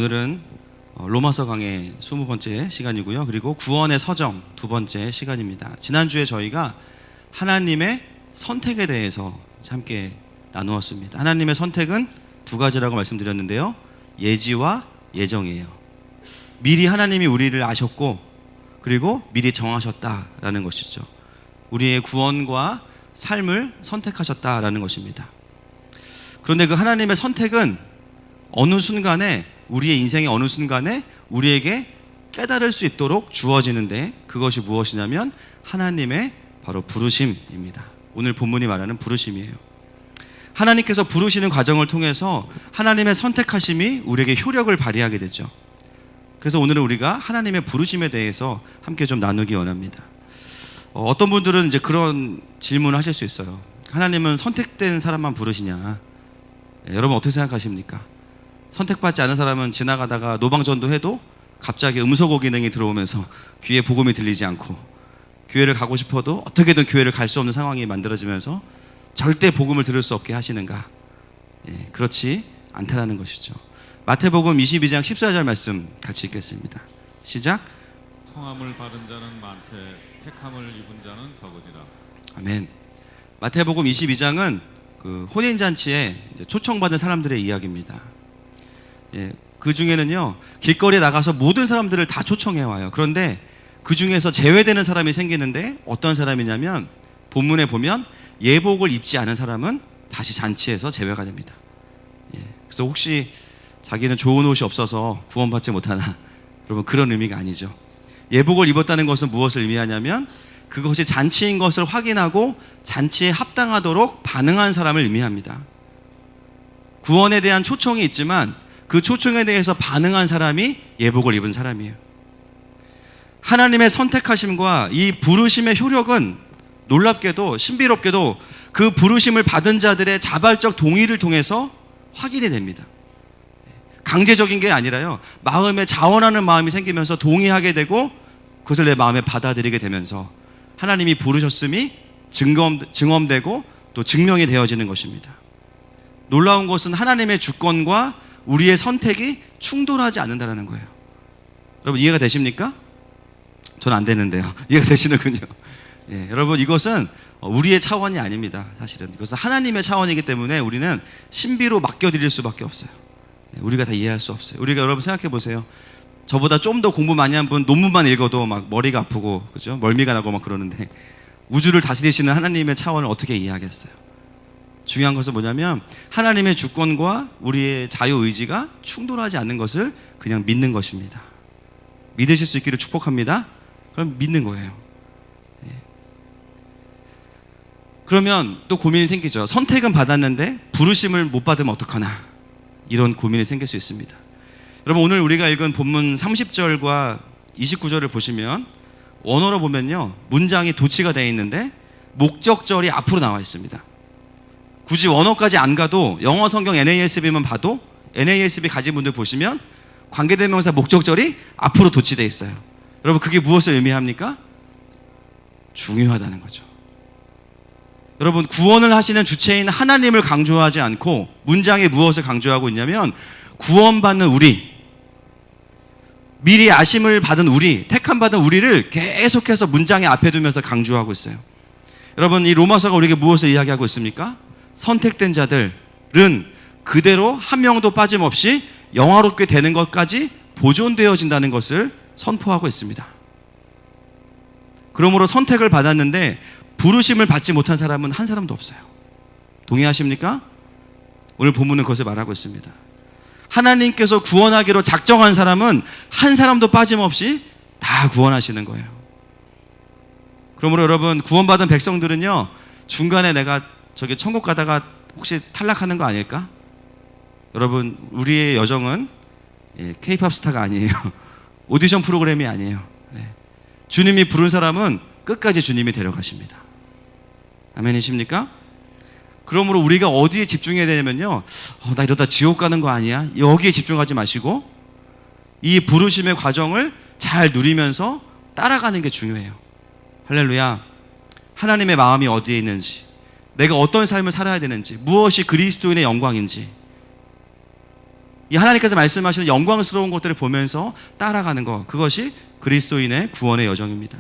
오늘은 로마서 강의 20번째 시간이고요. 그리고 구원의 서정 2번째 시간입니다. 지난주에 저희가 하나님의 선택에 대해서 함께 나누었습니다. 하나님의 선택은 2가지라고 말씀드렸는데요. 예지와 예정이에요. 미리 하나님이 우리를 아셨고 그리고 미리 정하셨다라는 것이죠. 우리의 구원과 삶을 선택하셨다라는 것입니다. 그런데 그 하나님의 선택은 어느 순간에, 우리의 인생의 어느 순간에 우리에게 깨달을 수 있도록 주어지는데, 그것이 무엇이냐면 하나님의 바로 부르심입니다. 오늘 본문이 말하는 부르심이에요. 하나님께서 부르시는 과정을 통해서 하나님의 선택하심이 우리에게 효력을 발휘하게 되죠. 그래서 오늘은 우리가 하나님의 부르심에 대해서 함께 좀 나누기 원합니다. 어떤 분들은 이제 그런 질문을 하실 수 있어요. 하나님은 선택된 사람만 부르시냐? 여러분 어떻게 생각하십니까? 선택받지 않은 사람은 지나가다가 노방전도 해도 갑자기 음소거 기능이 들어오면서 귀에 복음이 들리지 않고, 교회를 가고 싶어도 어떻게든 교회를 갈 수 없는 상황이 만들어지면서 절대 복음을 들을 수 없게 하시는가? 그렇지 않다라는 것이죠. 마태복음 22장 14절 말씀 같이 읽겠습니다. 시작. 청함을 받은 자는 많되 택함을 입은 자는 적으리라. 아멘. 마태복음 22장은 그 혼인잔치에 이제 초청받은 사람들의 이야기입니다. 그 중에는요, 길거리에 나가서 모든 사람들을 다 초청해 와요. 그런데 그 중에서 제외되는 사람이 생기는데, 어떤 사람이냐면 본문에 보면 예복을 입지 않은 사람은 다시 잔치에서 제외가 됩니다. 그래서 혹시 자기는 좋은 옷이 없어서 구원받지 못하나, 여러분 그런 의미가 아니죠. 예복을 입었다는 것은 무엇을 의미하냐면 그것이 잔치인 것을 확인하고 잔치에 합당하도록 반응한 사람을 의미합니다. 구원에 대한 초청이 있지만 그 초청에 대해서 반응한 사람이 예복을 입은 사람이에요. 하나님의 선택하심과 이 부르심의 효력은 놀랍게도, 신비롭게도 그 부르심을 받은 자들의 자발적 동의를 통해서 확인이 됩니다. 강제적인 게 아니라요, 마음에 자원하는 마음이 생기면서 동의하게 되고 그것을 내 마음에 받아들이게 되면서 하나님이 부르셨음이 증언되고 또 증명이 되어지는 것입니다. 놀라운 것은 하나님의 주권과 우리의 선택이 충돌하지 않는다는 거예요. 여러분 이해가 되십니까? 저는 안 되는데요. 이해가 되시는군요. 여러분 이것은 우리의 차원이 아닙니다. 사실은 이것은 하나님의 차원이기 때문에 우리는 신비로 맡겨드릴 수밖에 없어요. 우리가 다 이해할 수 없어요. 우리가, 여러분 생각해 보세요. 저보다 좀 더 공부 많이 한 분 논문만 읽어도 막 머리가 아프고, 그죠? 멀미가 나고 막 그러는데 우주를 다스리시는 하나님의 차원을 어떻게 이해하겠어요? 중요한 것은 뭐냐면 하나님의 주권과 우리의 자유의지가 충돌하지 않는 것을 그냥 믿는 것입니다. 믿으실 수 있기를 축복합니다. 그럼 믿는 거예요. 그러면 또 고민이 생기죠. 선택은 받았는데 부르심을 못 받으면 어떡하나, 이런 고민이 생길 수 있습니다. 여러분 오늘 우리가 읽은 본문 30절과 29절을 보시면 원어로 보면요, 문장이 도치가 되어 있는데 목적절이 앞으로 나와 있습니다. 굳이 원어까지 안 가도 영어 성경 NASB만 봐도, NASB 가진 분들 보시면 관계대명사 목적절이 앞으로 도치되어 있어요. 여러분 그게 무엇을 의미합니까? 중요하다는 거죠. 여러분 구원을 하시는 주체인 하나님을 강조하지 않고 문장에 무엇을 강조하고 있냐면 구원받는 우리, 미리 아심을 받은 우리, 택함받은 우리를 계속해서 문장의 앞에 두면서 강조하고 있어요. 여러분 이 로마서가 우리에게 무엇을 이야기하고 있습니까? 선택된 자들은 그대로 한 명도 빠짐없이 영화롭게 되는 것까지 보존되어진다는 것을 선포하고 있습니다. 그러므로 선택을 받았는데 부르심을 받지 못한 사람은 한 사람도 없어요. 동의하십니까? 오늘 본문은 그것을 말하고 있습니다. 하나님께서 구원하기로 작정한 사람은 한 사람도 빠짐없이 다 구원하시는 거예요. 그러므로 여러분 구원받은 백성들은요, 중간에 내가 저기 천국 가다가 혹시 탈락하는 거 아닐까? 여러분 우리의 여정은 K-팝 스타가 아니에요. 오디션 프로그램이 아니에요. 주님이 부른 사람은 끝까지 주님이 데려가십니다. 아멘이십니까? 그러므로 우리가 어디에 집중해야 되냐면요, 나 이러다 지옥 가는 거 아니야? 여기에 집중하지 마시고 이 부르심의 과정을 잘 누리면서 따라가는 게 중요해요. 할렐루야. 하나님의 마음이 어디에 있는지, 내가 어떤 삶을 살아야 되는지, 무엇이 그리스도인의 영광인지, 이 하나님께서 말씀하시는 영광스러운 것들을 보면서 따라가는 것, 그것이 그리스도인의 구원의 여정입니다.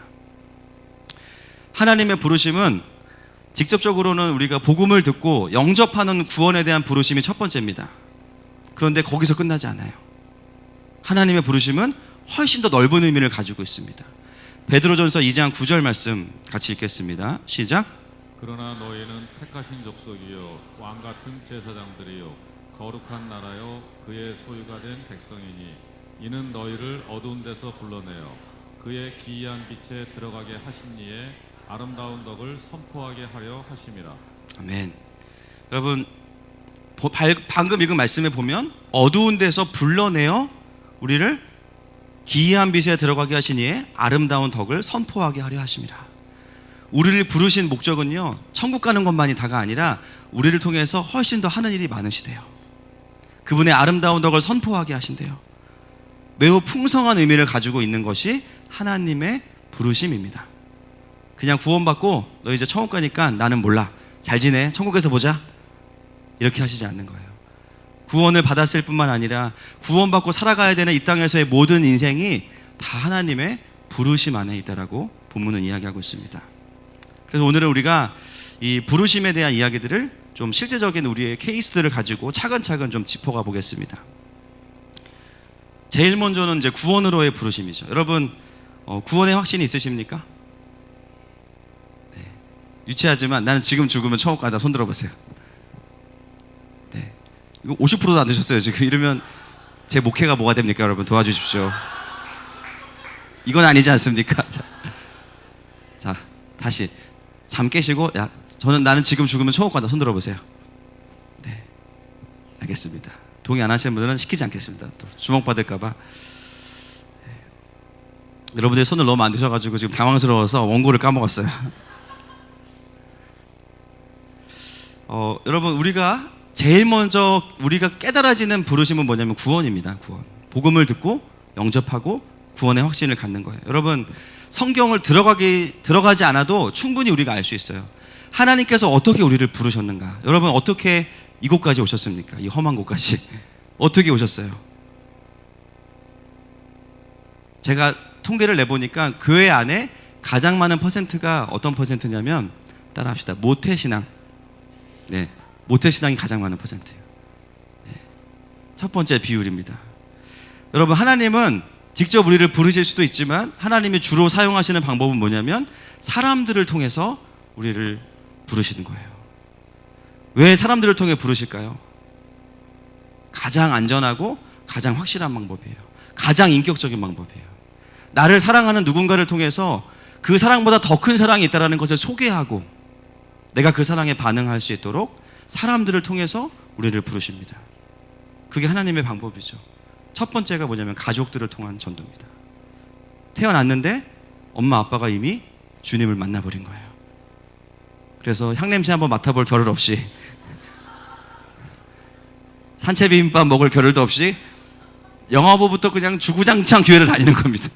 하나님의 부르심은 직접적으로는 우리가 복음을 듣고 영접하는 구원에 대한 부르심이 첫 번째입니다. 그런데 거기서 끝나지 않아요. 하나님의 부르심은 훨씬 더 넓은 의미를 가지고 있습니다. 베드로전서 2장 9절 말씀 같이 읽겠습니다. 시작. 그러나 너희는 택하신 족속이요 왕 같은 제사장들이요 거룩한 나라요 그의 소유가 된 백성이니 이는 너희를 어두운 데서 불러내어 그의 기이한 빛에 들어가게 하신 이의 아름다운 덕을 선포하게 하려 하심이라. 아멘. 여러분, 방금 읽은 말씀에 보면 어두운 데서 불러내어 우리를 기이한 빛에 들어가게 하신 이의 아름다운 덕을 선포하게 하려 하심이라. 우리를 부르신 목적은요, 천국 가는 것만이 다가 아니라 우리를 통해서 훨씬 더 하는 일이 많으시대요. 그분의 아름다운 덕을 선포하게 하신대요. 매우 풍성한 의미를 가지고 있는 것이 하나님의 부르심입니다. 그냥 구원받고 너 이제 천국 가니까 나는 몰라, 잘 지내, 천국에서 보자, 이렇게 하시지 않는 거예요. 구원을 받았을 뿐만 아니라 구원받고 살아가야 되는 이 땅에서의 모든 인생이 다 하나님의 부르심 안에 있다라고 본문은 이야기하고 있습니다. 그래서 오늘은 우리가 이 부르심에 대한 이야기들을 좀 실제적인 우리의 케이스들을 가지고 차근차근 좀 짚어가 보겠습니다. 제일 먼저는 이제 구원으로의 부르심이죠. 여러분, 구원의 확신이 있으십니까? 네. 유치하지만 나는 지금 죽으면 천국 간다. 손 들어보세요. 네. 이거 50%도 안 드셨어요 지금. 이러면 제 목회가 뭐가 됩니까? 여러분 도와주십시오. 이건 아니지 않습니까? 자, 다시 잠 깨시고, 야, 나는 지금 죽으면 천국 간다. 손 들어보세요. 네, 알겠습니다. 동의 안 하시는 분들은 시키지 않겠습니다. 또 주목 받을까봐. 네. 여러분들이 손을 너무 안 드셔가지고 지금 당황스러워서 원고를 까먹었어요. 여러분, 우리가 제일 먼저 우리가 깨달아지는 부르심은 뭐냐면 구원입니다. 구원. 복음을 듣고 영접하고 구원의 확신을 갖는 거예요. 여러분, 성경을 들어가지 않아도 충분히 우리가 알 수 있어요. 하나님께서 어떻게 우리를 부르셨는가? 여러분, 어떻게 이곳까지 오셨습니까? 이 험한 곳까지 어떻게 오셨어요? 제가 통계를 내보니까 교회 안에 가장 많은 퍼센트가 어떤 퍼센트냐면, 따라합시다. 모태신앙. 네, 모태신앙이 가장 많은 퍼센트예요. 네, 첫 번째 비율입니다. 여러분, 하나님은 직접 우리를 부르실 수도 있지만 하나님이 주로 사용하시는 방법은 뭐냐면 사람들을 통해서 우리를 부르시는 거예요. 왜 사람들을 통해 부르실까요? 가장 안전하고 가장 확실한 방법이에요. 가장 인격적인 방법이에요. 나를 사랑하는 누군가를 통해서 그 사랑보다 더 큰 사랑이 있다는 것을 소개하고 내가 그 사랑에 반응할 수 있도록 사람들을 통해서 우리를 부르십니다. 그게 하나님의 방법이죠. 첫 번째가 뭐냐면 가족들을 통한 전도입니다. 태어났는데 엄마 아빠가 이미 주님을 만나버린 거예요. 그래서 향냄새 한번 맡아볼 겨를 없이, 산채 비빔밥 먹을 겨를도 없이 영화부부터 그냥 주구장창 교회를 다니는 겁니다.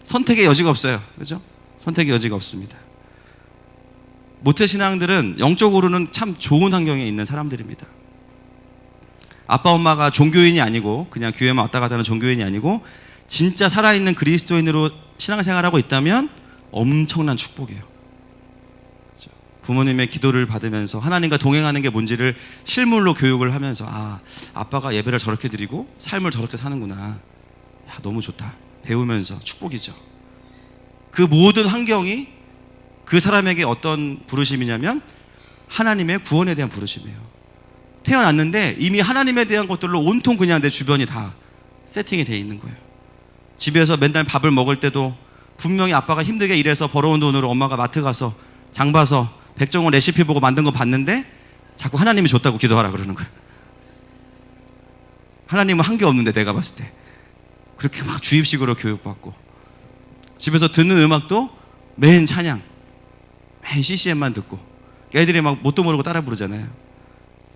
선택의 여지가 없어요. 그렇죠? 선택의 여지가 없습니다. 모태신앙들은 영적으로는 참 좋은 환경에 있는 사람들입니다. 아빠 엄마가 종교인이 아니고 그냥 교회만 왔다 갔다 하는 종교인이 아니고 진짜 살아있는 그리스도인으로 신앙생활하고 있다면 엄청난 축복이에요. 그렇죠? 부모님의 기도를 받으면서 하나님과 동행하는 게 뭔지를 실물로 교육을 하면서, 아, 아빠가 예배를 저렇게 드리고 삶을 저렇게 사는구나, 야, 너무 좋다, 배우면서 축복이죠. 그 모든 환경이 그 사람에게 어떤 부르심이냐면 하나님의 구원에 대한 부르심이에요. 태어났는데 이미 하나님에 대한 것들로 온통 그냥 내 주변이 다 세팅이 돼 있는 거예요. 집에서 맨날 밥을 먹을 때도 분명히 아빠가 힘들게 일해서 벌어온 돈으로 엄마가 마트 가서 장 봐서 백종원 레시피 보고 만든 거 봤는데 자꾸 하나님이 줬다고 기도하라 그러는 거예요. 하나님은 한 게 없는데 내가 봤을 때 그렇게 막 주입식으로 교육받고, 집에서 듣는 음악도 맨 찬양, 맨 CCM만 듣고, 애들이 막 뭣도 모르고 따라 부르잖아요.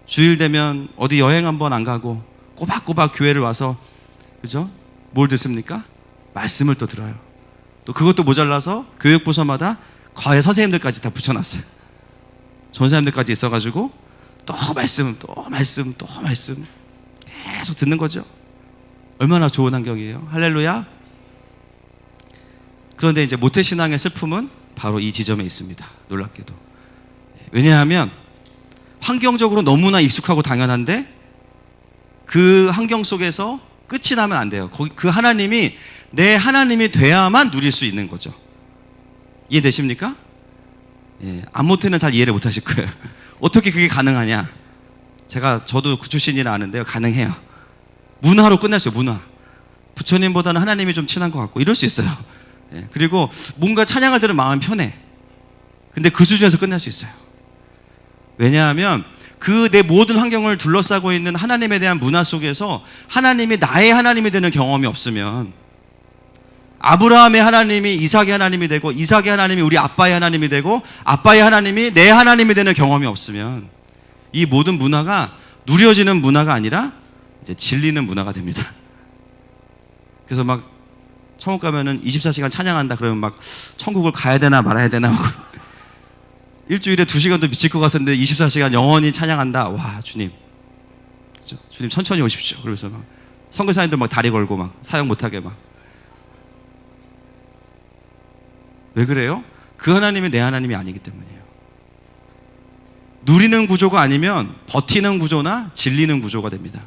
주일 되면 어디 여행 한번 안 가고 꼬박꼬박 교회를 와서, 그죠? 뭘 듣습니까? 말씀을 또 들어요. 또 그것도 모자라서 교육부서마다 과외 선생님들까지 다 붙여놨어요. 전사님들까지 있어가지고 또 말씀 계속 듣는 거죠. 얼마나 좋은 환경이에요. 할렐루야. 그런데 이제 모태신앙의 슬픔은 바로 이 지점에 있습니다. 놀랍게도. 왜냐하면 환경적으로 너무나 익숙하고 당연한데 그 환경 속에서 끝이 나면 안 돼요. 그 하나님이 내 하나님이 돼야만 누릴 수 있는 거죠. 이해되십니까? 예, 안모태는 잘 이해를 못 하실 거예요. 어떻게 그게 가능하냐? 저도 그 출신이라 아는데요. 가능해요. 문화로 끝냈어요. 문화. 부처님보다는 하나님이 좀 친한 것 같고 이럴 수 있어요. 예, 그리고 뭔가 찬양을 들으면 마음이 편해. 근데 그 수준에서 끝낼 수 있어요. 왜냐하면 그 내 모든 환경을 둘러싸고 있는 하나님에 대한 문화 속에서 하나님이 나의 하나님이 되는 경험이 없으면, 아브라함의 하나님이 이삭의 하나님이 되고 이삭의 하나님이 우리 아빠의 하나님이 되고 아빠의 하나님이 내 하나님이 되는 경험이 없으면 이 모든 문화가 누려지는 문화가 아니라 이제 질리는 문화가 됩니다. 그래서 막 천국 가면은 24시간 찬양한다 그러면 막 천국을 가야 되나 말아야 되나 일주일에 2시간도 미칠 것 같은데 24시간 영원히 찬양한다. 와, 주님 천천히 오십시오. 그러면서 막 선교사님들 막 다리 걸고 막 사역 못하게 막. 왜 그래요? 그 하나님이 내 하나님이 아니기 때문이에요. 누리는 구조가 아니면 버티는 구조나 질리는 구조가 됩니다.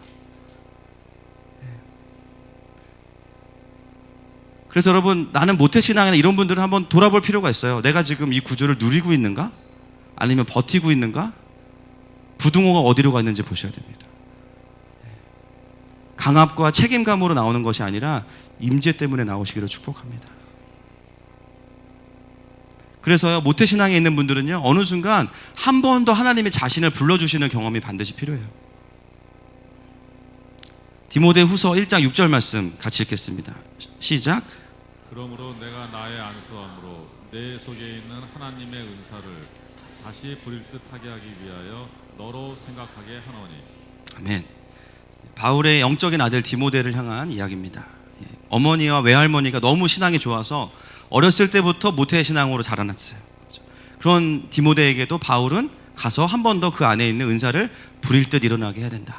그래서 여러분, 나는 모태신앙이나 이런 분들은 한번 돌아볼 필요가 있어요. 내가 지금 이 구조를 누리고 있는가? 아니면 버티고 있는가? 부등호가 어디로 갔는지 보셔야 됩니다. 강압과 책임감으로 나오는 것이 아니라 임재 때문에 나오시기를 축복합니다. 그래서요, 모태신앙에 있는 분들은요, 어느 순간 한 번 더 하나님이 자신을 불러주시는 경험이 반드시 필요해요. 디모데후서 1장 6절 말씀 같이 읽겠습니다. 시작. 그러므로 내가 나의 안수함으로 내 속에 있는 하나님의 은사를 다시 부릴 듯 하게 하기 위하여 너로 생각하게 하노니. 아멘. 바울의 영적인 아들 디모데를 향한 이야기입니다. 어머니와 외할머니가 너무 신앙이 좋아서 어렸을 때부터 모태신앙으로 자라났어요. 그런 디모데에게도 바울은 가서 한 번 더 그 안에 있는 은사를 부릴 듯 일어나게 해야 된다.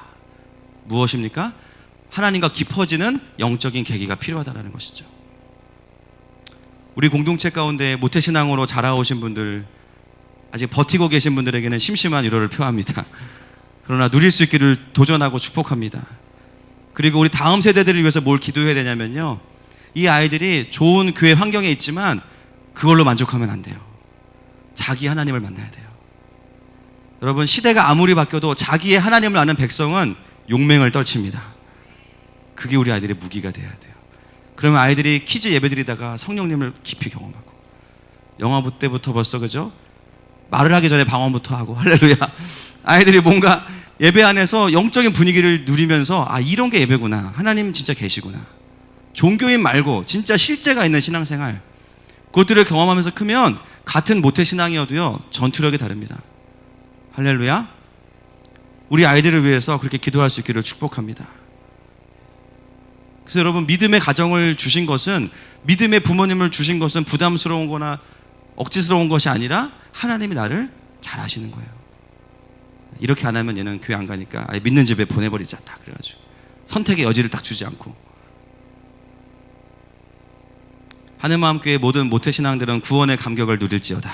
무엇입니까? 하나님과 깊어지는 영적인 계기가 필요하다는 것이죠. 우리 공동체 가운데 모태신앙으로 자라오신 분들, 아직 버티고 계신 분들에게는 심심한 위로를 표합니다. 그러나 누릴 수 있기를 도전하고 축복합니다. 그리고 우리 다음 세대들을 위해서 뭘 기도해야 되냐면요, 이 아이들이 좋은 교회 환경에 있지만 그걸로 만족하면 안 돼요. 자기 하나님을 만나야 돼요. 여러분, 시대가 아무리 바뀌어도 자기의 하나님을 아는 백성은 용맹을 떨칩니다. 그게 우리 아이들의 무기가 돼야 돼요. 그러면 아이들이 키즈 예배드리다가 성령님을 깊이 경험하고, 영화부 때부터 벌써 그죠? 말을 하기 전에 방언부터 하고, 할렐루야. 아이들이 뭔가 예배 안에서 영적인 분위기를 누리면서, 아, 이런 게 예배구나, 하나님 진짜 계시구나, 종교인 말고 진짜 실제가 있는 신앙생활, 그것들을 경험하면서 크면 같은 모태신앙이어도요, 전투력이 다릅니다. 할렐루야. 우리 아이들을 위해서 그렇게 기도할 수 있기를 축복합니다. 그래서 여러분, 믿음의 가정을 주신 것은, 믿음의 부모님을 주신 것은 부담스러운 거나 억지스러운 것이 아니라 하나님이 나를 잘 아시는 거예요. 이렇게 안 하면 얘는 교회 안 가니까 아예 믿는 집에 보내버리자, 딱 그래가지고 선택의 여지를 딱 주지 않고. 하늘마음교회 모든 모태신앙들은 구원의 감격을 누릴지어다,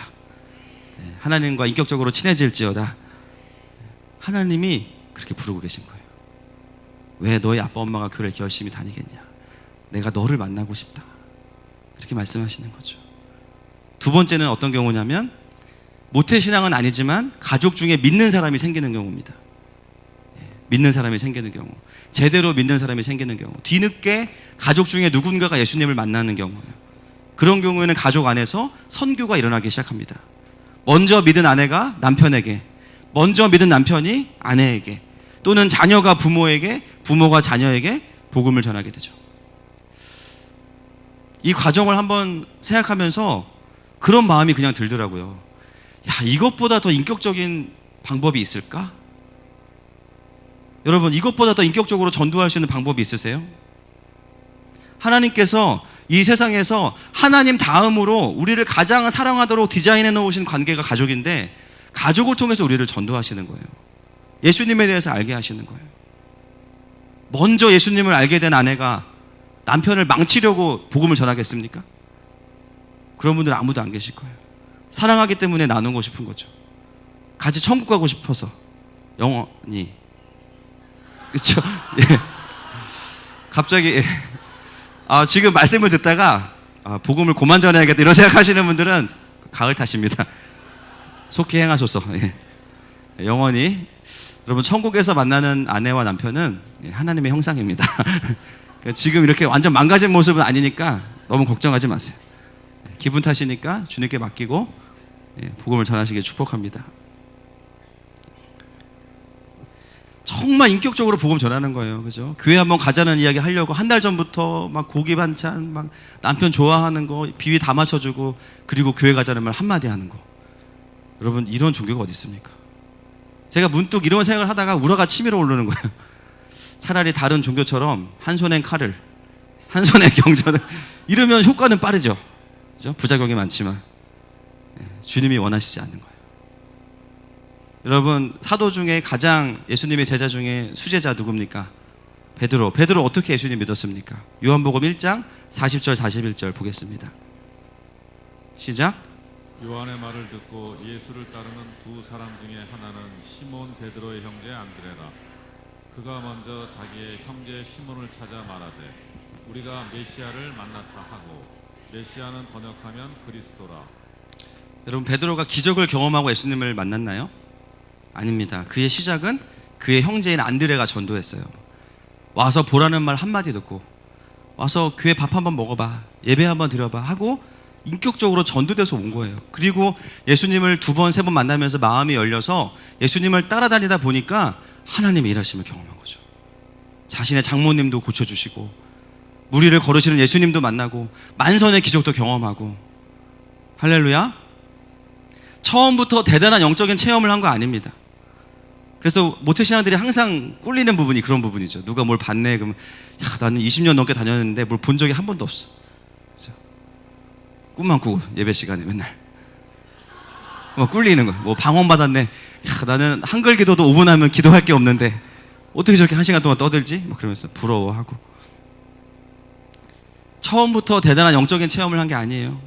하나님과 인격적으로 친해질지어다. 하나님이 그렇게 부르고 계신 거예요. 왜 너희 아빠 엄마가 교회를 이렇게 열심히 다니겠냐? 내가 너를 만나고 싶다, 그렇게 말씀하시는 거죠. 두 번째는 어떤 경우냐면, 모태신앙은 아니지만 가족 중에 믿는 사람이 생기는 경우입니다. 믿는 사람이 생기는 경우, 제대로 믿는 사람이 생기는 경우, 뒤늦게 가족 중에 누군가가 예수님을 만나는 경우예요. 그런 경우에는 가족 안에서 선교가 일어나기 시작합니다. 먼저 믿은 아내가 남편에게, 먼저 믿은 남편이 아내에게, 또는 자녀가 부모에게, 부모가 자녀에게 복음을 전하게 되죠. 이 과정을 한번 생각하면서 그런 마음이 그냥 들더라고요. 야, 이것보다 더 인격적인 방법이 있을까? 여러분, 이것보다 더 인격적으로 전도할 수 있는 방법이 있으세요? 하나님께서 이 세상에서 하나님 다음으로 우리를 가장 사랑하도록 디자인해 놓으신 관계가 가족인데, 가족을 통해서 우리를 전도하시는 거예요. 예수님에 대해서 알게 하시는 거예요. 먼저 예수님을 알게 된 아내가 남편을 망치려고 복음을 전하겠습니까? 그런 분들은 아무도 안 계실 거예요. 사랑하기 때문에 나누고 싶은 거죠. 같이 천국 가고 싶어서 영원히. 그렇죠? 예. 갑자기 예. 지금 말씀을 듣다가 복음을 그만 전해야겠다 이런 생각하시는 분들은 가을 탓입니다. 속히 행하소서. 예. 영원히. 여러분, 천국에서 만나는 아내와 남편은 하나님의 형상입니다. 지금 이렇게 완전 망가진 모습은 아니니까 너무 걱정하지 마세요. 기분 탓이니까 주님께 맡기고 복음을 전하시길 축복합니다. 정말 인격적으로 복음 전하는 거예요. 그죠? 교회 한번 가자는 이야기 하려고 한 달 전부터 막 고기 반찬, 막 남편 좋아하는 거 비위 다 맞춰주고, 그리고 교회 가자는 말 한마디 하는 거. 여러분, 이런 종교가 어디 있습니까? 제가 문득 이런 생각을 하다가 우라가 치밀어 오르는 거예요. 차라리 다른 종교처럼 한 손엔 칼을, 한 손에 경전을 이러면 효과는 빠르죠. 그죠? 부작용이 많지만 주님이 원하시지 않는 거예요. 여러분, 사도 중에 가장 예수님의 제자 중에 수제자 누굽니까? 베드로. 베드로 어떻게 예수님 믿었습니까? 요한복음 1장 40절 41절 보겠습니다. 시작. 요한의 말을 듣고 예수를 따르는 두 사람 중에 하나는 시몬 베드로의 형제 안드레라. 그가 먼저 자기의 형제 시몬을 찾아 말하되 우리가 메시아를 만났다 하고, 메시아는 번역하면 그리스도라. 여러분, 베드로가 기적을 경험하고 예수님을 만났나요? 아닙니다. 그의 시작은 그의 형제인 안드레가 전도했어요. 와서 보라는 말 한마디 듣고, 와서 교회 밥 한번 먹어봐, 예배 한번 드려봐 하고 인격적으로 전도돼서 온 거예요. 그리고 예수님을 두 번, 세 번 만나면서 마음이 열려서 예수님을 따라다니다 보니까 하나님의 일하심을 경험한 거죠. 자신의 장모님도 고쳐주시고, 무리를 걸으시는 예수님도 만나고, 만선의 기적도 경험하고. 할렐루야. 처음부터 대단한 영적인 체험을 한 거 아닙니다. 그래서 모태신앙들이 항상 꿀리는 부분이 그런 부분이죠. 누가 뭘 봤네 그러면, 야, 나는 20년 넘게 다녔는데 뭘 본 적이 한 번도 없어. 그래서 꿈만 꾸고 예배 시간에 맨날 뭐 꿀리는 거야. 뭐 방언 받았네. 야, 나는 한글 기도도 5분 하면 기도할 게 없는데 어떻게 저렇게 1시간 동안 떠들지? 막 그러면서 부러워하고. 처음부터 대단한 영적인 체험을 한 게 아니에요.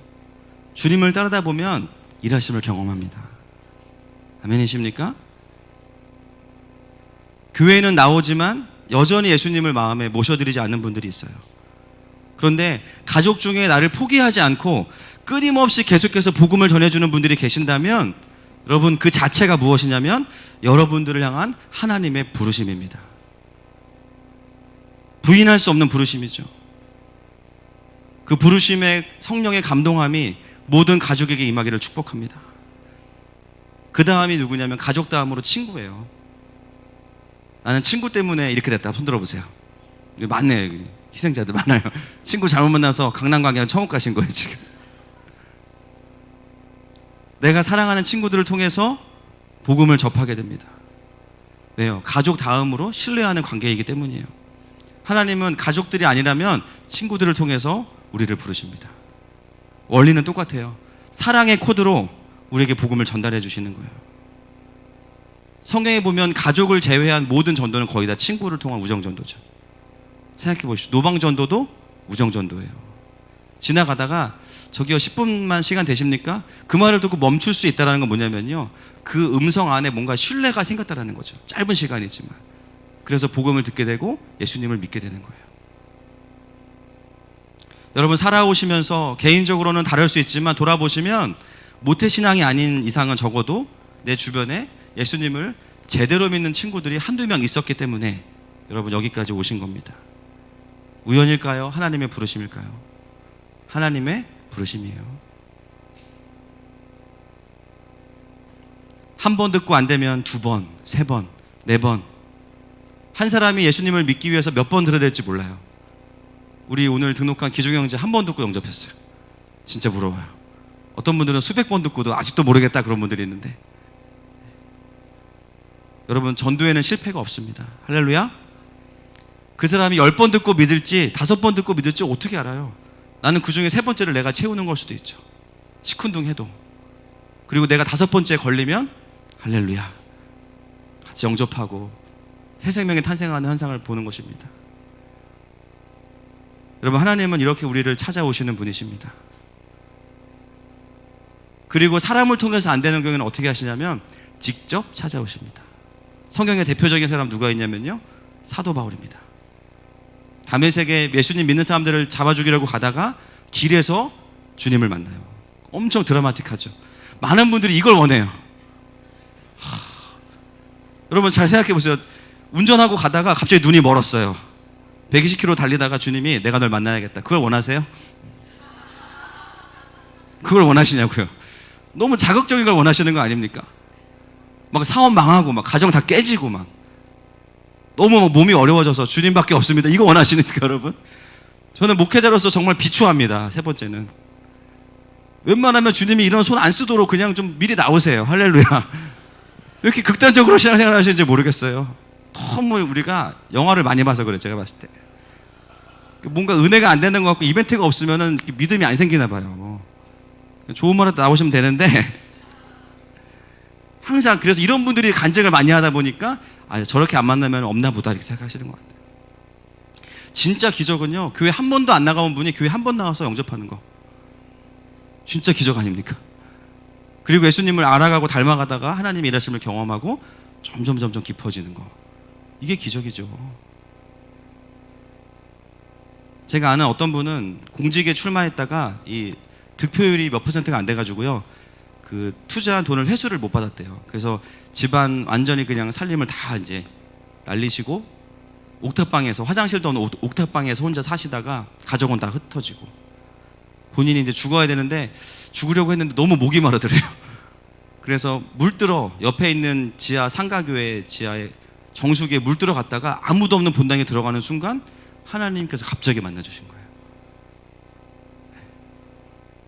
주님을 따르다 보면 일하심을 경험합니다. 아멘이십니까? 교회는 나오지만 여전히 예수님을 마음에 모셔드리지 않는 분들이 있어요. 그런데 가족 중에 나를 포기하지 않고 끊임없이 계속해서 복음을 전해주는 분들이 계신다면, 여러분, 그 자체가 무엇이냐면 여러분들을 향한 하나님의 부르심입니다. 부인할 수 없는 부르심이죠. 그 부르심의 성령의 감동함이 모든 가족에게 임하기를 축복합니다. 그 다음이 누구냐면 가족 다음으로 친구예요. 나는 친구 때문에 이렇게 됐다. 손 들어보세요. 많네, 여기. 희생자들 많아요. 친구 잘못 만나서 강남 가게 천국 가신 거예요, 지금. 내가 사랑하는 친구들을 통해서 복음을 접하게 됩니다. 왜요? 가족 다음으로 신뢰하는 관계이기 때문이에요. 하나님은 가족들이 아니라면 친구들을 통해서 우리를 부르십니다. 원리는 똑같아요. 사랑의 코드로 우리에게 복음을 전달해 주시는 거예요. 성경에 보면 가족을 제외한 모든 전도는 거의 다 친구를 통한 우정전도죠. 생각해 보십시오. 노방전도도 우정전도예요. 지나가다가 저기요 10분만 시간 되십니까? 그 말을 듣고 멈출 수 있다는 건 뭐냐면요, 그 음성 안에 뭔가 신뢰가 생겼다는 거죠. 짧은 시간이지만. 그래서 복음을 듣게 되고 예수님을 믿게 되는 거예요. 여러분, 살아오시면서 개인적으로는 다를 수 있지만 돌아보시면 모태신앙이 아닌 이상은 적어도 내 주변에 예수님을 제대로 믿는 친구들이 한두 명 있었기 때문에 여러분 여기까지 오신 겁니다. 우연일까요? 하나님의 부르심일까요? 하나님의 부르심이에요. 한 번 듣고 안 되면 2번, 3번, 4번. 한 사람이 예수님을 믿기 위해서 몇 번 들어야 될지 몰라요. 우리 오늘 등록한 기중형제 한 번 듣고 영접했어요. 진짜 부러워요. 어떤 분들은 수백 번 듣고도 아직도 모르겠다 그런 분들이 있는데, 여러분, 전도에는 실패가 없습니다. 할렐루야. 그 사람이 10번 듣고 믿을지 5번 듣고 믿을지 어떻게 알아요? 나는 그 중에 3번째를 내가 채우는 걸 수도 있죠. 시큰둥해도. 그리고 내가 5번째에 걸리면 할렐루야, 같이 영접하고 새 생명이 탄생하는 현상을 보는 것입니다. 여러분, 하나님은 이렇게 우리를 찾아오시는 분이십니다. 그리고 사람을 통해서 안 되는 경우에는 어떻게 하시냐면 직접 찾아오십니다. 성경의 대표적인 사람 누가 있냐면요, 사도 바울입니다. 다메섹에 예수님 믿는 사람들을 잡아 죽이려고 가다가 길에서 주님을 만나요. 엄청 드라마틱하죠. 많은 분들이 이걸 원해요. 여러분 잘 생각해 보세요. 운전하고 가다가 갑자기 눈이 멀었어요. 120km 달리다가 주님이 내가 널 만나야겠다. 그걸 원하세요? 그걸 원하시냐고요? 너무 자극적인 걸 원하시는 거 아닙니까? 막 사업 망하고 막 가정 다 깨지고 막 너무 몸이 어려워져서 주님밖에 없습니다. 이거 원하시니까 여러분? 저는 목회자로서 정말 비추합니다. 세 번째는 웬만하면 주님이 이런 손 안 쓰도록 그냥 좀 미리 나오세요. 할렐루야. 왜 이렇게 극단적으로 신앙생활 하시는지 모르겠어요. 너무 우리가 영화를 많이 봐서 그래요. 제가 봤을 때 뭔가 은혜가 안 되는 것 같고 이벤트가 없으면은 믿음이 안 생기나 봐요. 좋은 말에 나오시면 되는데 항상 그래서 이런 분들이 간증을 많이 하다 보니까 저렇게 안 만나면 없나 보다 이렇게 생각하시는 것 같아요. 진짜 기적은요, 교회 한 번도 안 나가본 분이 교회 한 번 나와서 영접하는 거, 진짜 기적 아닙니까? 그리고 예수님을 알아가고 닮아가다가 하나님의 일하심을 경험하고 점점 깊어지는 거, 이게 기적이죠. 제가 아는 어떤 분은 공직에 출마했다가 이 득표율이 몇 %가 안 돼가지고요, 그 투자한 돈을 회수를 못 받았대요. 그래서 집안 완전히 그냥 살림을 다 이제 날리시고 옥탑방에서, 화장실도 없는 옥탑방에서 혼자 사시다가 가족은 다 흩어지고 본인이 이제 죽어야 되는데 죽으려고 했는데 너무 목이 마르더래요. 그래서 물들어 옆에 있는 지하 상가교회 지하에 정수기에 물들어 갔다가 아무도 없는 본당에 들어가는 순간 하나님께서 갑자기 만나주신 거예요.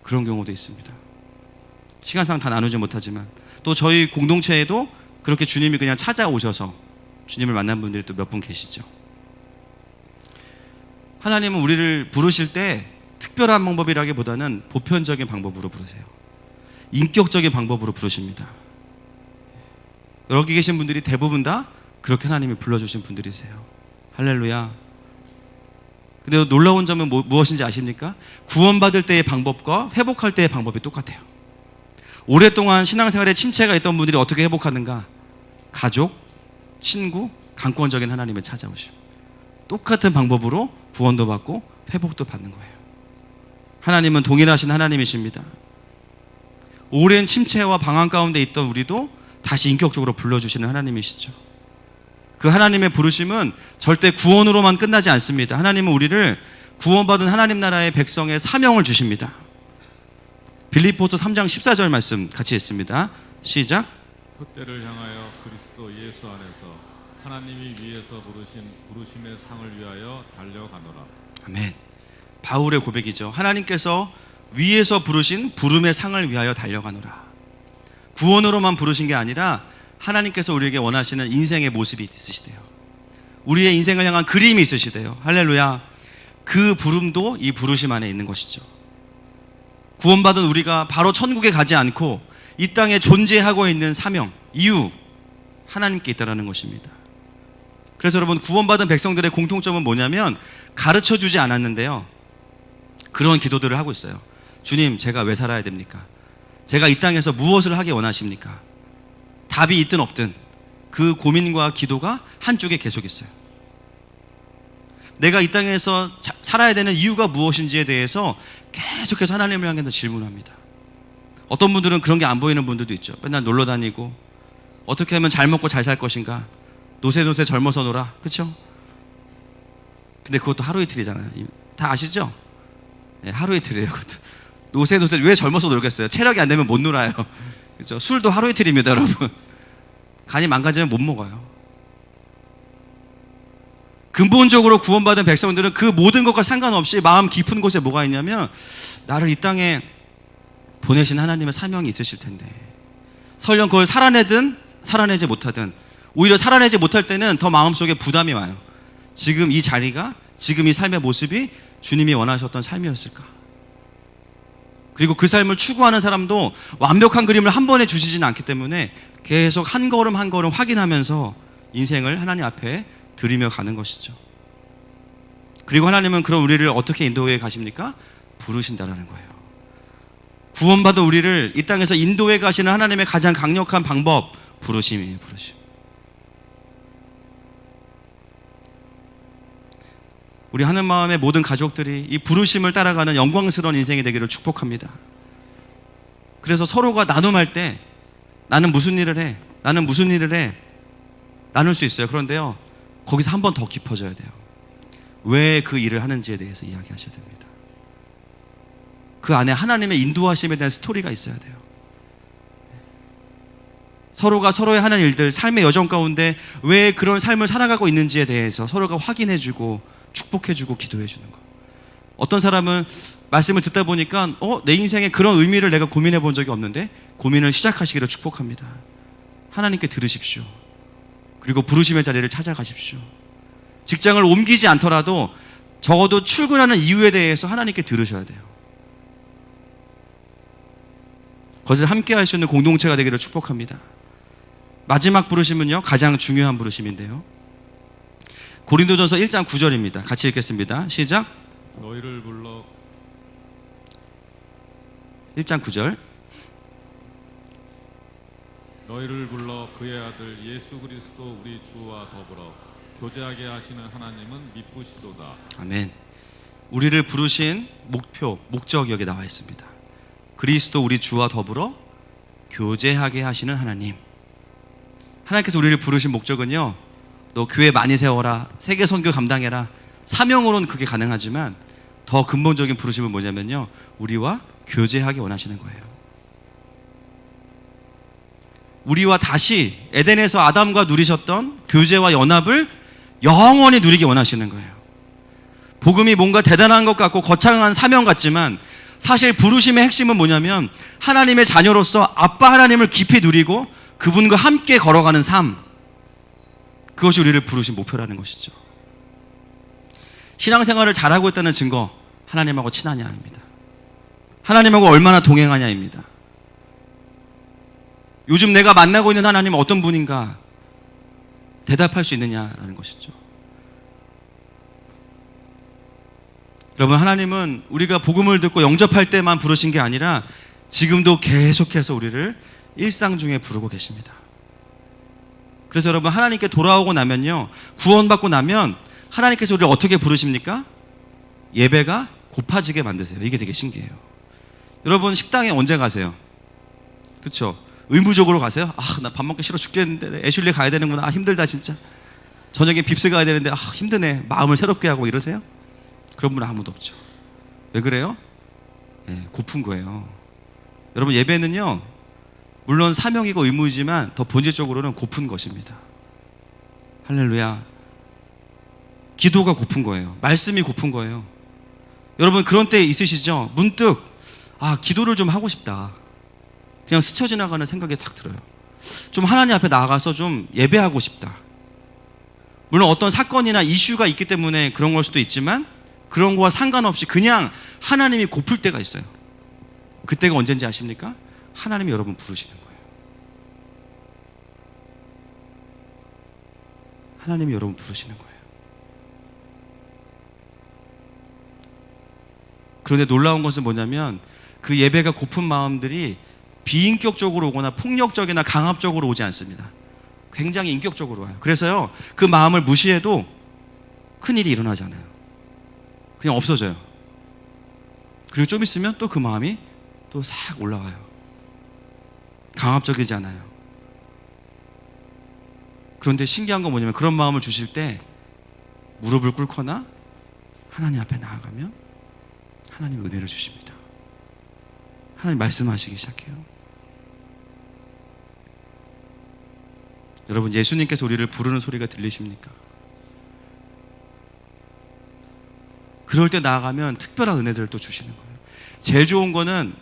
그런 경우도 있습니다. 시간상 다 나누지 못하지만 또 저희 공동체에도 그렇게 주님이 그냥 찾아오셔서 주님을 만난 분들이 또 몇 분 계시죠. 하나님은 우리를 부르실 때 특별한 방법이라기보다는 보편적인 방법으로 부르세요. 인격적인 방법으로 부르십니다. 여기 계신 분들이 대부분 다 그렇게 하나님이 불러주신 분들이세요. 할렐루야. 근데 놀라운 점은 무엇인지 아십니까? 구원받을 때의 방법과 회복할 때의 방법이 똑같아요. 오랫동안 신앙생활에 침체가 있던 분들이 어떻게 회복하는가? 가족, 친구, 강권적인 하나님을 찾아오시오. 똑같은 방법으로 구원도 받고 회복도 받는 거예요. 하나님은 동일하신 하나님이십니다. 오랜 침체와 방황 가운데 있던 우리도 다시 인격적으로 불러주시는 하나님이시죠. 그 하나님의 부르심은 절대 구원으로만 끝나지 않습니다. 하나님은 우리를 구원받은 하나님 나라의 백성의 사명을 주십니다. 빌립보서 3장 14절 말씀 같이 읽습니다. 시작. 그때를 향하여 그리스도 예수 안에서 하나님이 위에서 부르신 부르심의 상을 위하여 달려가노라. 아멘. 바울의 고백이죠. 하나님께서 위에서 부르신 부름의 상을 위하여 달려가노라. 구원으로만 부르신 게 아니라 하나님께서 우리에게 원하시는 인생의 모습이 있으시대요. 우리의 인생을 향한 그림이 있으시대요. 할렐루야. 그 부름도 이 부르심 안에 있는 것이죠. 구원받은 우리가 바로 천국에 가지 않고 이 땅에 존재하고 있는 사명, 이유, 하나님께 있다는 것입니다. 그래서 여러분, 구원받은 백성들의 공통점은 뭐냐면 가르쳐주지 않았는데요, 그런 기도들을 하고 있어요. 주님, 제가 왜 살아야 됩니까? 제가 이 땅에서 무엇을 하기 원하십니까? 답이 있든 없든 그 고민과 기도가 한쪽에 계속 있어요. 내가 이 땅에서 살아야 되는 이유가 무엇인지에 대해서 계속해서 하나님을 향해서 질문합니다. 어떤 분들은 그런 게 안 보이는 분들도 있죠. 맨날 놀러 다니고 어떻게 하면 잘 먹고 잘 살 것인가, 노세 젊어서 놀아, 그렇죠? 근데 그것도 하루 이틀이잖아요. 다 아시죠? 네, 하루 이틀이에요. 그것도 노세 왜 젊어서 놀겠어요? 체력이 안 되면 못 놀아요. 그렇죠? 술도 하루 이틀입니다, 여러분. 간이 망가지면 못 먹어요. 근본적으로 구원받은 백성들은 그 모든 것과 상관없이 마음 깊은 곳에 뭐가 있냐면, 나를 이 땅에 보내신 하나님의 사명이 있으실 텐데, 설령 그걸 살아내든 살아내지 못하든, 오히려 살아내지 못할 때는 더 마음속에 부담이 와요. 지금 이 자리가, 지금 이 삶의 모습이 주님이 원하셨던 삶이었을까? 그리고 그 삶을 추구하는 사람도 완벽한 그림을 한 번에 주시지는 않기 때문에 계속 한 걸음 한 걸음 확인하면서 인생을 하나님 앞에 드리며 가는 것이죠. 그리고 하나님은 그런 우리를 어떻게 인도해 가십니까? 부르신다라는 거예요. 구원받은 우리를 이 땅에서 인도해 가시는 하나님의 가장 강력한 방법, 부르심이에요. 부르심. 우리 하늘마음의 모든 가족들이 이 부르심을 따라가는 영광스러운 인생이 되기를 축복합니다. 그래서 서로가 나눔할 때 나는 무슨 일을 해? 나는 무슨 일을 해? 나눌 수 있어요. 그런데요, 거기서 한 번 더 깊어져야 돼요. 왜 그 일을 하는지에 대해서 이야기하셔야 됩니다. 그 안에 하나님의 인도하심에 대한 스토리가 있어야 돼요. 서로가 서로의 하는 일들, 삶의 여정 가운데 왜 그런 삶을 살아가고 있는지에 대해서 서로가 확인해주고 축복해주고 기도해주는 거. 어떤 사람은 말씀을 듣다 보니까 내 인생에 그런 의미를 내가 고민해 본 적이 없는데 고민을 시작하시기를 축복합니다. 하나님께 들으십시오. 그리고 부르심의 자리를 찾아가십시오. 직장을 옮기지 않더라도 적어도 출근하는 이유에 대해서 하나님께 들으셔야 돼요. 그것을 함께 할 수 있는 공동체가 되기를 축복합니다. 마지막 부르심은요, 가장 중요한 부르심인데요. 고린도전서 1장 9절입니다. 같이 읽겠습니다. 시작. 너희를 불러 1장 9절. 너희를 불러 그의 아들 예수 그리스도 우리 주와 더불어 교제하게 하시는 하나님은 미쁘시도다. 아멘. 우리를 부르신 목표, 목적이 여기 나와 있습니다. 그리스도 우리 주와 더불어 교제하게 하시는 하나님. 하나님께서 우리를 부르신 목적은요, 너 교회 많이 세워라, 세계 선교 감당해라, 사명으로는 그게 가능하지만 더 근본적인 부르심은 뭐냐면요, 우리와 교제하기 원하시는 거예요. 우리와 다시 에덴에서 아담과 누리셨던 교제와 연합을 영원히 누리기 원하시는 거예요. 복음이 뭔가 대단한 것 같고 거창한 사명 같지만 사실 부르심의 핵심은 뭐냐면 하나님의 자녀로서 아빠 하나님을 깊이 누리고 그분과 함께 걸어가는 삶, 그것이 우리를 부르신 목표라는 것이죠. 신앙생활을 잘하고 있다는 증거, 하나님하고 친하냐입니다. 하나님하고 얼마나 동행하냐입니다. 요즘 내가 만나고 있는 하나님은 어떤 분인가 대답할 수 있느냐라는 것이죠. 여러분, 하나님은 우리가 복음을 듣고 영접할 때만 부르신 게 아니라 지금도 계속해서 우리를 일상 중에 부르고 계십니다. 그래서 여러분, 하나님께 돌아오고 나면요, 구원받고 나면 하나님께서 우리를 어떻게 부르십니까? 예배가 고파지게 만드세요. 이게 되게 신기해요. 여러분, 식당에 언제 가세요? 그렇죠? 의무적으로 가세요? 나 밥 먹기 싫어 죽겠는데 애슐리 가야 되는구나. 힘들다 진짜. 저녁에 빕스 가야 되는데 힘드네. 마음을 새롭게 하고 이러세요? 그런 분은 아무도 없죠. 왜 그래요? 고픈 거예요. 여러분, 예배는요, 물론 사명이고 의무이지만 더 본질적으로는 고픈 것입니다. 할렐루야. 기도가 고픈 거예요. 말씀이 고픈 거예요. 여러분, 그런 때 있으시죠? 문득 기도를 좀 하고 싶다. 그냥 스쳐 지나가는 생각이 탁 들어요. 좀 하나님 앞에 나아가서 좀 예배하고 싶다. 물론 어떤 사건이나 이슈가 있기 때문에 그런 걸 수도 있지만 그런 거와 상관없이 그냥 하나님이 고플 때가 있어요. 그때가 언제인지 아십니까? 하나님이 여러분 부르시는 거예요. 하나님이 여러분 부르시는 거예요. 그런데 놀라운 것은 뭐냐면 그 예배가 고픈 마음들이 비인격적으로 오거나 폭력적이나 강압적으로 오지 않습니다. 굉장히 인격적으로 와요. 그래서요, 그 마음을 무시해도 큰일이 일어나잖아요. 그냥 없어져요. 그리고 좀 있으면 또 그 마음이 또 싹 올라가요. 강압적이지 않아요. 그런데 신기한 건 뭐냐면 그런 마음을 주실 때 무릎을 꿇거나 하나님 앞에 나아가면 하나님 은혜를 주십니다. 하나님 말씀하시기 시작해요. 여러분, 예수님께서 우리를 부르는 소리가 들리십니까? 그럴 때 나아가면 특별한 은혜들을 또 주시는 거예요. 제일 좋은 거는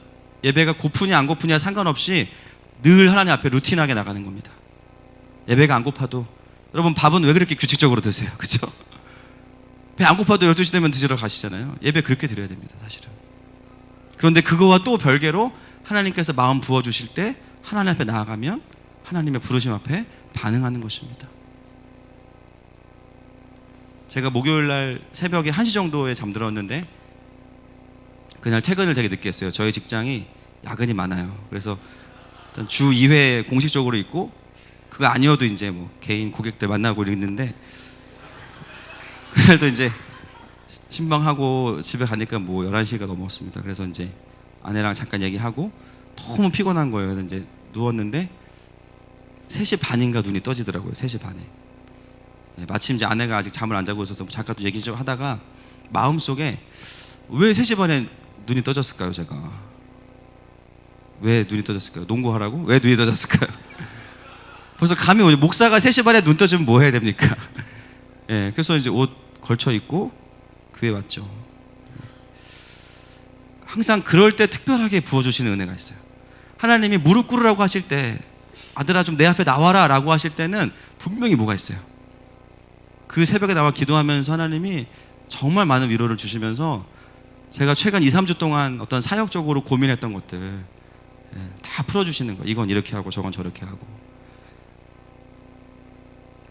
예배가 고프냐 안 고프냐 상관없이 늘 하나님 앞에 루틴하게 나가는 겁니다. 예배가 안 고파도, 여러분, 밥은 왜 그렇게 규칙적으로 드세요? 그죠? 배 안 고파도 12시 되면 드시러 가시잖아요. 예배 그렇게 드려야 됩니다, 사실은. 그런데 그거와 또 별개로 하나님께서 마음 부어주실 때 하나님 앞에 나아가면 하나님의 부르심 앞에 반응하는 것입니다. 제가 목요일 날 새벽에 1시 정도에 잠들었는데 그날 퇴근을 되게 늦게 했어요. 저희 직장이 야근이 많아요. 그래서 일단 주 2회 공식적으로 있고 그거 아니어도 이제 뭐 개인 고객들 만나고 있는데 그날도 이제 신방하고 집에 가니까 뭐 11시가 넘었습니다. 그래서 이제 아내랑 잠깐 얘기하고 너무 피곤한 거예요. 그래서 이제 누웠는데 3시 반인가 눈이 떠지더라고요. 3시 반에. 네, 마침 이제 아내가 아직 잠을 안 자고 있어서 잠깐 또 얘기 좀 하다가 마음속에 왜 3시 반에 눈이 떠졌을까요? 제가 왜 눈이 떠졌을까요? 농구하라고? 왜 눈이 떠졌을까요? 벌써 감이 오죠. 목사가 3시 반에 눈 떠지면 뭐 해야 됩니까? 예, 그래서 이제 옷 걸쳐 입고 교회 왔죠. 항상 그럴 때 특별하게 부어주시는 은혜가 있어요. 하나님이 무릎 꿇으라고 하실 때 아들아 좀 내 앞에 나와라 라고 하실 때는 분명히 뭐가 있어요. 그 새벽에 나와 기도하면서 하나님이 정말 많은 위로를 주시면서 제가 최근 2, 3주 동안 어떤 사역적으로 고민했던 것들 다 풀어주시는 거예요. 이건 이렇게 하고 저건 저렇게 하고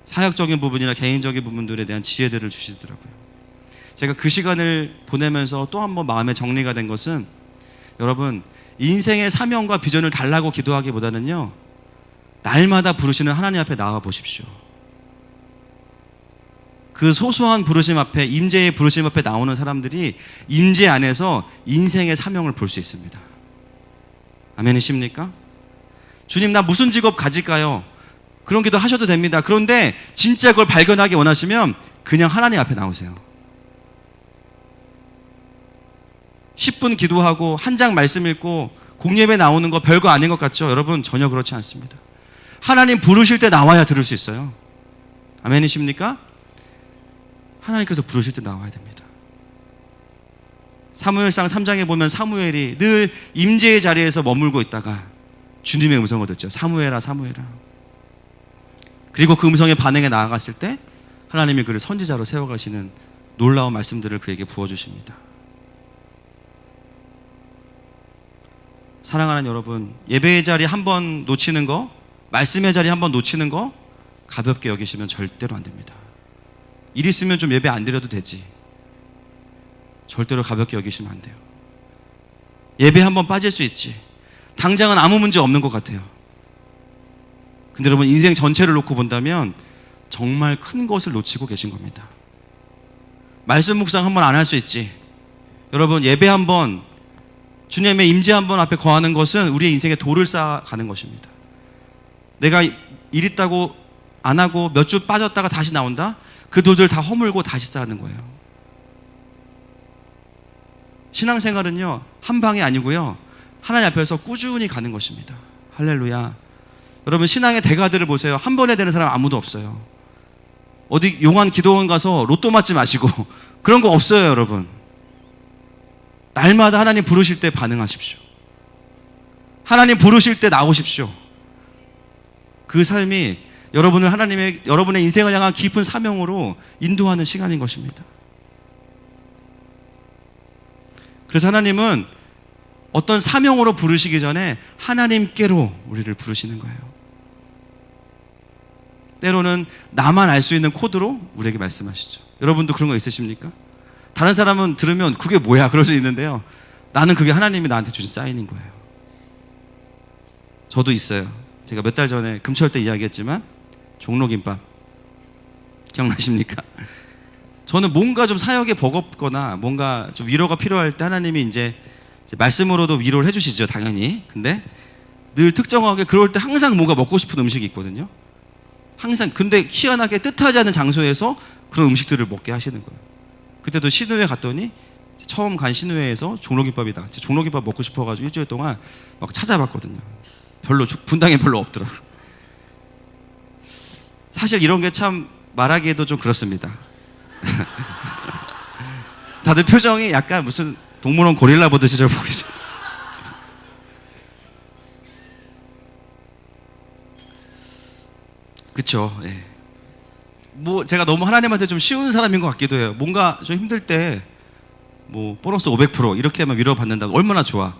사역적인 부분이나 개인적인 부분들에 대한 지혜들을 주시더라고요. 제가 그 시간을 보내면서 또 한 번 마음에 정리가 된 것은 여러분 인생의 사명과 비전을 달라고 기도하기보다는요 날마다 부르시는 하나님 앞에 나와 보십시오. 그 소소한 부르심 앞에 임재의 부르심 앞에 나오는 사람들이 임재 안에서 인생의 사명을 볼 수 있습니다. 아멘이십니까? 주님 나 무슨 직업 가질까요? 그런 기도 하셔도 됩니다. 그런데 진짜 그걸 발견하기 원하시면 그냥 하나님 앞에 나오세요. 10분 기도하고 한 장 말씀 읽고 공예배 나오는 거 별거 아닌 것 같죠? 여러분 전혀 그렇지 않습니다. 하나님 부르실 때 나와야 들을 수 있어요. 아멘이십니까? 하나님께서 부르실 때 나와야 됩니다. 사무엘상 3장에 보면 사무엘이 늘 임재의 자리에서 머물고 있다가 주님의 음성을 듣죠. 사무엘아 사무엘아. 그리고 그 음성의 반응에 나아갔을 때 하나님이 그를 선지자로 세워가시는 놀라운 말씀들을 그에게 부어주십니다. 사랑하는 여러분, 예배의 자리 한 번 놓치는 거, 말씀의 자리 한 번 놓치는 거 가볍게 여기시면 절대로 안 됩니다. 일 있으면 좀 예배 안 드려도 되지. 절대로 가볍게 여기시면 안 돼요. 예배 한 번 빠질 수 있지. 당장은 아무 문제 없는 것 같아요. 근데 여러분 인생 전체를 놓고 본다면 정말 큰 것을 놓치고 계신 겁니다. 말씀 묵상 한 번 안 할 수 있지. 여러분 예배 한 번, 주님의 임재 한 번 앞에 거하는 것은 우리의 인생에 돌을 쌓아가는 것입니다. 내가 일 있다고 안 하고 몇 주 빠졌다가 다시 나온다? 그 돌들 다 허물고 다시 쌓는 거예요. 신앙생활은요 한 방이 아니고요 하나님 앞에서 꾸준히 가는 것입니다. 할렐루야. 여러분 신앙의 대가들을 보세요. 한 번에 되는 사람 아무도 없어요. 어디 용한 기도원 가서 로또 맞지 마시고 그런 거 없어요. 여러분 날마다 하나님 부르실 때 반응하십시오. 하나님 부르실 때 나오십시오. 그 삶이 여러분의 인생을 향한 깊은 사명으로 인도하는 시간인 것입니다. 그래서 하나님은 어떤 사명으로 부르시기 전에 하나님께로 우리를 부르시는 거예요. 때로는 나만 알 수 있는 코드로 우리에게 말씀하시죠. 여러분도 그런 거 있으십니까? 다른 사람은 들으면 그게 뭐야 그럴 수 있는데요 나는 그게 하나님이 나한테 주신 사인인 거예요. 저도 있어요. 제가 몇 달 전에 금철 때 이야기했지만 종로김밥 기억나십니까? 저는 뭔가 좀 사역에 버겁거나 뭔가 좀 위로가 필요할 때 하나님이 이제 말씀으로도 위로를 해주시죠 당연히. 근데 늘 특정하게 그럴 때 항상 뭔가 먹고 싶은 음식이 있거든요. 항상. 근데 희한하게 뜻하지 않은 장소에서 그런 음식들을 먹게 하시는 거예요. 그때도 신우회 갔더니 처음 간 신우회에서 종로김밥이 나왔지. 종로김밥 먹고 싶어가지고 일주일 동안 막 찾아봤거든요. 별로 분당에 별로 없더라고요. 사실 이런 게 참 말하기에도 좀 그렇습니다. 다들 표정이 약간 무슨 동물원 고릴라 보듯이 저를 보고 계시죠. 그쵸. 예. 뭐 제가 너무 하나님한테 좀 쉬운 사람인 것 같기도 해요. 뭔가 좀 힘들 때 뭐 보너스 500% 이렇게만 위로받는다고 얼마나 좋아.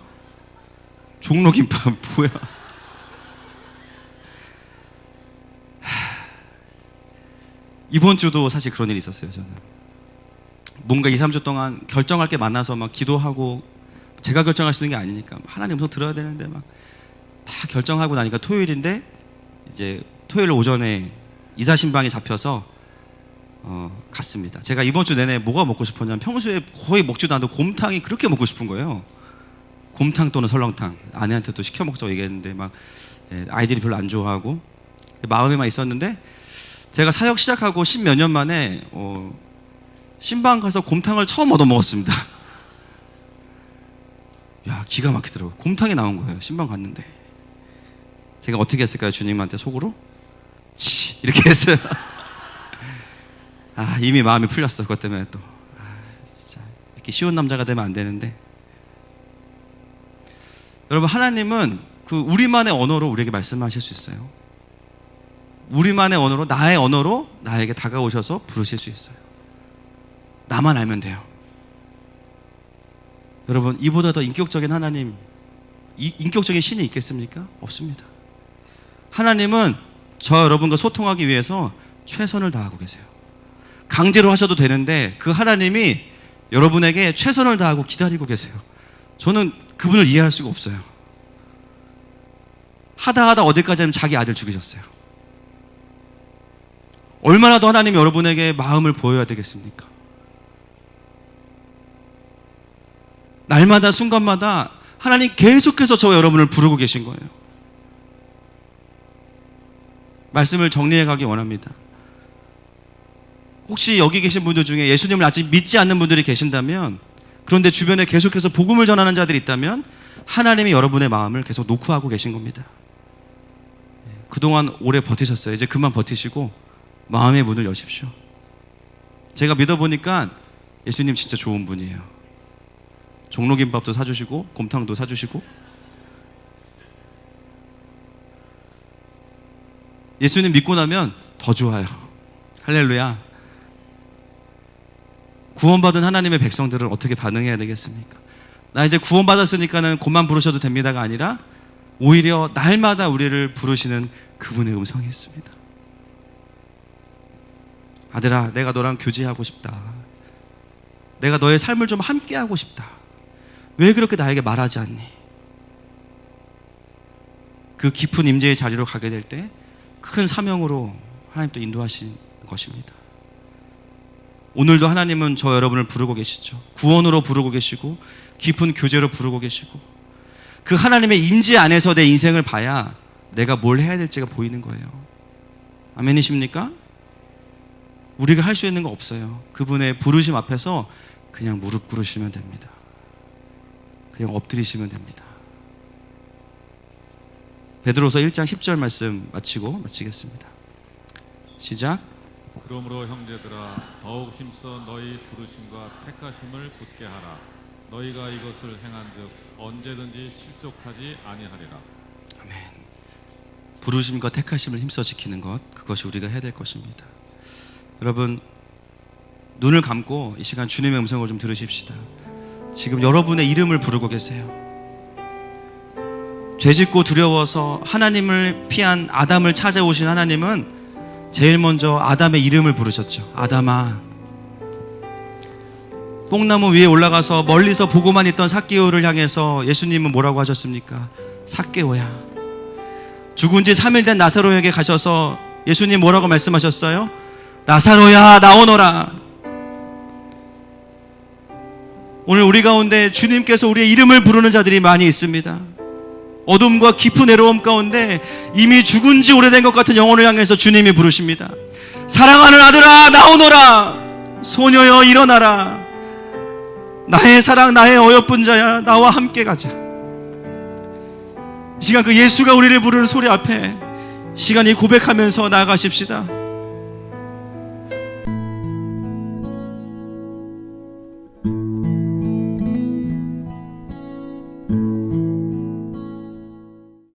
종로김밥 뭐야. 이번 주도 사실 그런 일이 있었어요. 저는 뭔가 2, 3주 동안 결정할 게 많아서 막 기도하고, 제가 결정할 수 있는 게 아니니까 하나님 음성 들어야 되는데 막 다 결정하고 나니까 토요일인데, 이제 토요일 오전에 이사 신방이 잡혀서 갔습니다. 제가 이번 주 내내 뭐가 먹고 싶었냐면, 평소에 거의 먹지도 않던 곰탕이 그렇게 먹고 싶은 거예요. 곰탕 또는 설렁탕. 아내한테 또 시켜 먹자고 얘기했는데 막 아이들이 별로 안 좋아하고 마음에만 있었는데, 제가 사역 시작하고 10몇 년 만에 신방 가서 곰탕을 처음 얻어 먹었습니다. 야, 기가 막히더라고요. 곰탕이 나온 거예요. 신방 갔는데. 제가 어떻게 했을까요? 주님한테 속으로 치 이렇게 했어요. 아, 이미 마음이 풀렸어. 그것 때문에 또 진짜 이렇게 쉬운 남자가 되면 안 되는데. 여러분, 하나님은 그 우리만의 언어로 우리에게 말씀하실 수 있어요. 우리만의 언어로, 나의 언어로 나에게 다가오셔서 부르실 수 있어요. 나만 알면 돼요. 여러분, 이보다 더 인격적인 하나님, 인격적인 신이 있겠습니까? 없습니다. 하나님은 저 여러분과 소통하기 위해서 최선을 다하고 계세요. 강제로 하셔도 되는데 그 하나님이 여러분에게 최선을 다하고 기다리고 계세요. 저는 그분을 이해할 수가 없어요. 하다 어디까지 하면 자기 아들 죽이셨어요. 얼마나 더 하나님이 여러분에게 마음을 보여야 되겠습니까? 날마다 순간마다 하나님 계속해서 저 여러분을 부르고 계신 거예요. 말씀을 정리해 가기 원합니다. 혹시 여기 계신 분들 중에 예수님을 아직 믿지 않는 분들이 계신다면, 그런데 주변에 계속해서 복음을 전하는 자들이 있다면, 하나님이 여러분의 마음을 계속 노크하고 계신 겁니다. 그동안 오래 버티셨어요. 이제 그만 버티시고 마음의 문을 여십시오. 제가 믿어보니까 예수님 진짜 좋은 분이에요. 종로김밥도 사주시고 곰탕도 사주시고. 예수님 믿고 나면 더 좋아요. 할렐루야. 구원받은 하나님의 백성들은 어떻게 반응해야 되겠습니까? 나 이제 구원받았으니까는 곧만 부르셔도 됩니다가 아니라 오히려 날마다 우리를 부르시는 그분의 음성이 있습니다. 아들아, 내가 너랑 교제하고 싶다. 내가 너의 삶을 좀 함께 하고 싶다. 왜 그렇게 나에게 말하지 않니? 그 깊은 임재의 자리로 가게 될 때 큰 사명으로 하나님 또 인도하신 것입니다. 오늘도 하나님은 저 여러분을 부르고 계시죠. 구원으로 부르고 계시고 깊은 교제로 부르고 계시고, 그 하나님의 임재 안에서 내 인생을 봐야 내가 뭘 해야 될지가 보이는 거예요. 아멘이십니까? 우리가 할 수 있는 거 없어요. 그분의 부르심 앞에서 그냥 무릎 꿇으시면 됩니다. 그냥 엎드리시면 됩니다. 베드로서 1장 10절 말씀 마치겠습니다. 시작. 그러므로 형제들아, 더욱 힘써 너희 부르심과 택하심을 굳게 하라. 너희가 이것을 행한즉 언제든지 실족하지 아니하리라. 아멘. 부르심과 택하심을 힘써 지키는 것, 그것이 우리가 해야 될 것입니다. 여러분, 눈을 감고 이 시간 주님의 음성을 좀 들으십시다. 지금 여러분의 이름을 부르고 계세요. 죄짓고 두려워서 하나님을 피한 아담을 찾아오신 하나님은 제일 먼저 아담의 이름을 부르셨죠. 아담아. 뽕나무 위에 올라가서 멀리서 보고만 있던 삭개오를 향해서 예수님은 뭐라고 하셨습니까? 삭개오야. 죽은 지 3일 된 나사로에게 가셔서 예수님 뭐라고 말씀하셨어요? 나사로야, 나오너라. 오늘 우리 가운데 주님께서 우리의 이름을 부르는 자들이 많이 있습니다. 어둠과 깊은 외로움 가운데 이미 죽은 지 오래된 것 같은 영혼을 향해서 주님이 부르십니다. 사랑하는 아들아, 나오너라. 소녀여, 일어나라. 나의 사랑, 나의 어여쁜 자야, 나와 함께 가자. 이 시간 그 예수가 우리를 부르는 소리 앞에 시간이 고백하면서 나아가십시다.